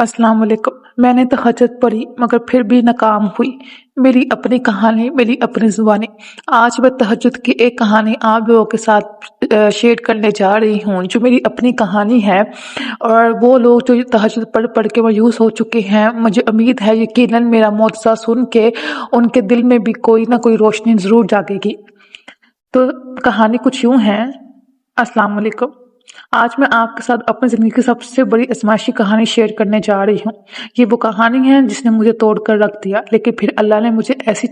अस्सलाम वालेकुम। मैंने तहज्जुद पढ़ी मगर फिर भी नाकाम हुई। मेरी अपनी कहानी, मेरी अपनी ज़ुबानी। आज मैं तहज्जुद की एक कहानी आप लोगों के साथ शेयर करने जा रही हूँ, जो मेरी अपनी कहानी है। और वो लोग जो तहज्जुद पढ़ पढ़ के मायूस हो चुके हैं, मुझे उम्मीद है यकीनन मेरा मौजज़ा सुन के उनके दिल में भी कोई ना कोई रोशनी ज़रूर जागेगी। तो कहानी कुछ यूँ है। अस्सलाम वालेकुम। आज मैं आपके साथ अपनी ज़िंदगी की सबसे बड़ी आज़माइशी कहानी शेयर करने जा रही हूँ। ये वो कहानी है जिसने मुझे तोड़ कर रख दिया, लेकिन फिर अल्लाह ने मुझे ऐसी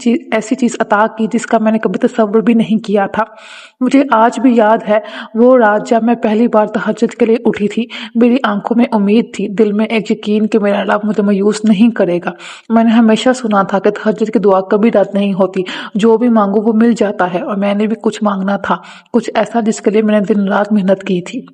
चीज़ अता की जिसका मैंने कभी तसव्वुर भी नहीं किया था। मुझे आज भी याद है वो रात जब मैं पहली बार तहज्जुद के लिए उठी थी। मेरी आंखों में उम्मीद थी, दिल में एक यकीन कि मेरा रब मुझे मायूस नहीं करेगा। मैंने हमेशा सुना था कि तहज्जुद की दुआ कभी रद्द नहीं होती, जो भी मांगो वो मिल जाता है। और मैंने भी कुछ मांगना था, कुछ ऐसा जिसके लिए मैंने दिन रात मेहनत की थी।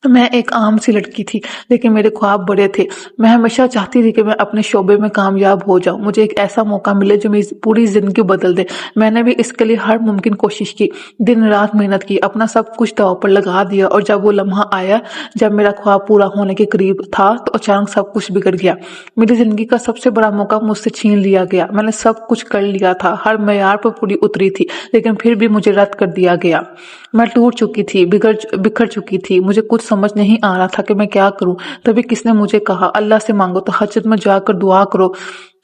मैं एक आम सी लड़की थी, लेकिन मेरे ख्वाब बड़े थे। मैं हमेशा चाहती थी कि मैं अपने शोबे में कामयाब हो जाऊं, मुझे एक ऐसा मौका मिले जो मेरी पूरी जिंदगी बदल दे। मैंने भी इसके लिए हर मुमकिन कोशिश की, दिन रात मेहनत की, अपना सब कुछ दांव पर लगा दिया। और जब वो लम्हा आया, जब मेरा ख्वाब पूरा होने के करीब था, तो अचानक सब कुछ बिगड़ गया। मेरी जिंदगी का सबसे बड़ा मौका मुझसे छीन लिया गया। मैंने सब कुछ कर लिया था, हर मेयार पर पूरी उतरी थी, लेकिन फिर भी मुझे रद्द कर दिया गया। मैं टूट चुकी थी, बिखर चुकी थी। मुझे कुछ समझ नहीं आ रहा था कि मैं क्या करूं। तभी किसने मुझे कहा, अल्लाह से मांगो, तहज्जुद में जाकर दुआ करो।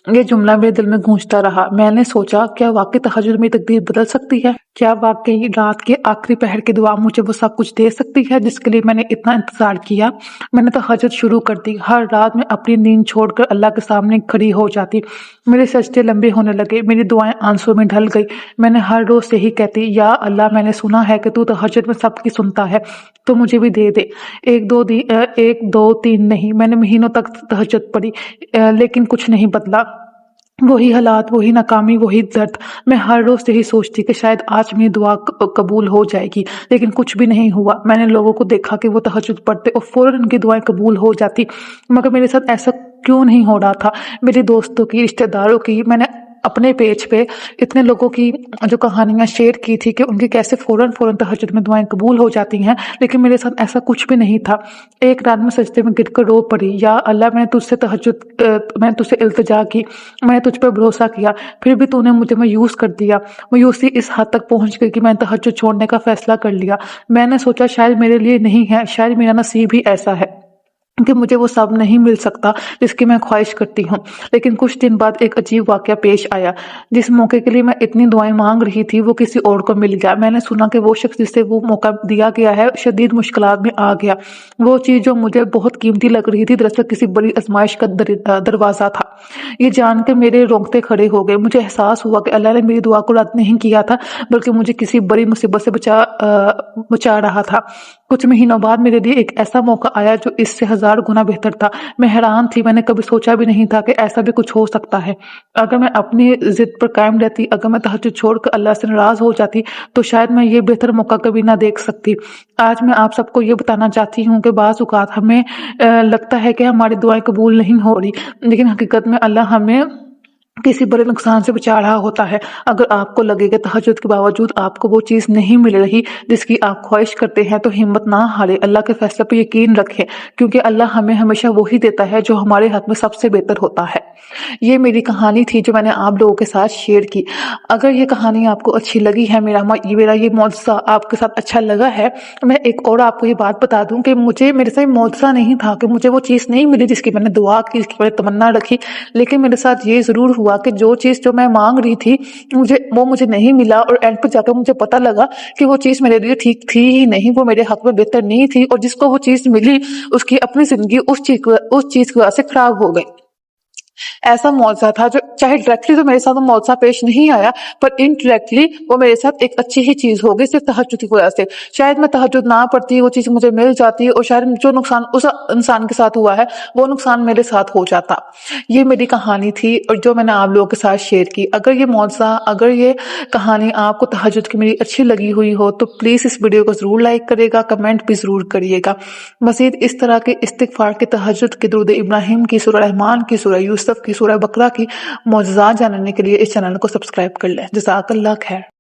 ये जुमला मेरे दिल में गूंजता रहा। मैंने सोचा, क्या वाकई तहज्जुद में तकदीर बदल सकती है? क्या वाकई रात के आखिरी पहर की दुआ मुझे वो सब कुछ दे सकती है जिसके लिए मैंने इतना इंतजार किया? मैंने तहज्जुद शुरू कर दी। हर रात मैं अपनी नींद छोड़कर अल्लाह के सामने खड़ी हो जाती। मेरे सजदे लंबे होने लगे, मेरी दुआएं आंसू में ढल गई। मैंने हर रोज यही कहती, या अल्लाह, मैंने सुना है कि तू तहज्जुद में सबकी सुनता है, तो मुझे भी दे दे। एक दो तीन नहीं, मैंने महीनों तक तहज्जुद पढ़ी, लेकिन कुछ नहीं बदला। वही हालात, वही नाकामी, वही दर्द। मैं हर रोज यही सोचती कि शायद आज मेरी दुआ कबूल हो जाएगी, लेकिन कुछ भी नहीं हुआ। मैंने लोगों को देखा कि वो तहज्जुद पढ़ते और फौरन उनकी दुआएं कबूल हो जाती, मगर मेरे साथ ऐसा क्यों नहीं हो रहा था? मेरे दोस्तों की, रिश्तेदारों की, मैंने अपने पेज पे इतने लोगों की जो कहानियां शेयर की थी कि उनकी कैसे फौरन फौरन तहज्जुद में दुआएं कबूल हो जाती हैं, लेकिन मेरे साथ ऐसा कुछ भी नहीं था। एक रात में सजदे में गिरकर रो पड़ी, या अल्लाह, मैंने तुझसे इल्तिजा की, मैंने तुझ पर भरोसा किया, फिर भी तूने मुझे मायूस कर दिया। मायूसी इस हद तक पहुंच गई कि मैंने तहज्जुद छोड़ने का फैसला कर लिया। मैंने सोचा शायद मेरे लिए नहीं है, शायद मेरा नसीब ही ऐसा है कि मुझे वो सब नहीं मिल सकता जिसकी मैं ख्वाहिश करती हूँ। लेकिन कुछ दिन बाद एक अजीब वाकया पेश आया। जिस मौके के लिए मैं इतनी दुआएं मांग रही थी, वो किसी और को मिल गया। मैंने सुना कि वो शख्स जिसे वो मौका दिया गया है, शदीद मुश्किलात में आ गया। वो चीज़ जो मुझे बहुत कीमती लग रही थी, दरअसल किसी बड़ी आजमाइश का दरवाज़ा था। ये जान के मेरे रोंगटे खड़े हो गए। मुझे एहसास हुआ कि अल्लाह ने मेरी दुआ को रद्द नहीं किया था, बल्कि मुझे किसी बड़ी मुसीबत से बचा रहा था। कुछ महीनों बाद मेरे लिए एक ऐसा मौका आया जो इससे 1000 गुना बेहतर था। मैं हैरान थी, मैंने कभी सोचा भी नहीं था कि ऐसा भी कुछ हो सकता है। अगर मैं अपनी जिद पर कायम रहती, अगर मैं तहज्जुद छोड़कर अल्लाह से नाराज हो जाती, तो शायद मैं ये बेहतर मौका कभी ना देख सकती। आज मैं आप सबको ये बताना चाहती हूँ कि बाज़ औक़ात हमें लगता है कि हमारी दुआएं कबूल नहीं हो रही, लेकिन हकीकत में अल्लाह हमें किसी बड़े नुकसान से बचा रहा होता है। अगर आपको लगे कि तहज्जुद के बावजूद आपको वो चीज़ नहीं मिल रही जिसकी आप ख्वाहिश करते हैं, तो हिम्मत ना हारें, अल्लाह के फैसले पर यकीन रखें, क्योंकि अल्लाह हमें हमेशा वही देता है जो हमारे हक में सबसे बेहतर होता है। ये मेरी कहानी थी जो मैंने आप लोगों के साथ शेयर की। अगर ये कहानी आपको अच्छी लगी है, मेरा ये मौजज़ा आपके साथ अच्छा लगा है, तो मैं एक और आपको ये बात बता दूं कि मेरे साथ मौजज़ा नहीं था कि मुझे वो चीज़ नहीं मिली जिसकी मैंने दुआ की, जिसकी मैंने तमन्ना रखी, लेकिन मेरे साथ ये ज़रूर हुआ कि जो चीज़ जो मैं मांग रही थी, मुझे नहीं मिला। और एंड पर जाकर मुझे पता लगा कि वो चीज़ मेरे लिए ठीक थी ही नहीं, वो मेरे हक में बेहतर नहीं थी, और जिसको वो चीज़ मिली उसकी अपनी ज़िंदगी उस चीज़ की वजह से खराब हो गई। ऐसा मौजज़ा था जो चाहे डायरेक्टली तो मेरे साथ वो मौजज़ा पेश नहीं आया, पर इनडायरेक्टली वो मेरे साथ एक अच्छी ही चीज़ हो गई सिर्फ तहज्जुद की वजह से। शायद मैं तहज्जुद ना पढ़ती, वो चीज़ मुझे मिल जाती, और शायद जो नुकसान उस इंसान के साथ हुआ है, वो नुकसान मेरे साथ हो जाता। ये मेरी कहानी थी और जो मैंने आप लोगों के साथ शेयर की। अगर ये मौजज़ा, अगर ये कहानी आपको तहज्जुद की मेरी अच्छी लगी हुई हो, तो प्लीज़ इस वीडियो को ज़रूर लाइक करिएगा, कमेंट भी ज़रूर करिएगा। मज़ीद इस तरह के इस्तिग़फ़ार के, तहज्जुद के, दुरूद इब्राहिम की, सूरह रहमान की, सूरह यूसुफ की, सूरह बकरा की मौजज़ात जानने के लिए इस चैनल को सब्सक्राइब कर लें। जज़ाकल्लाह खैर।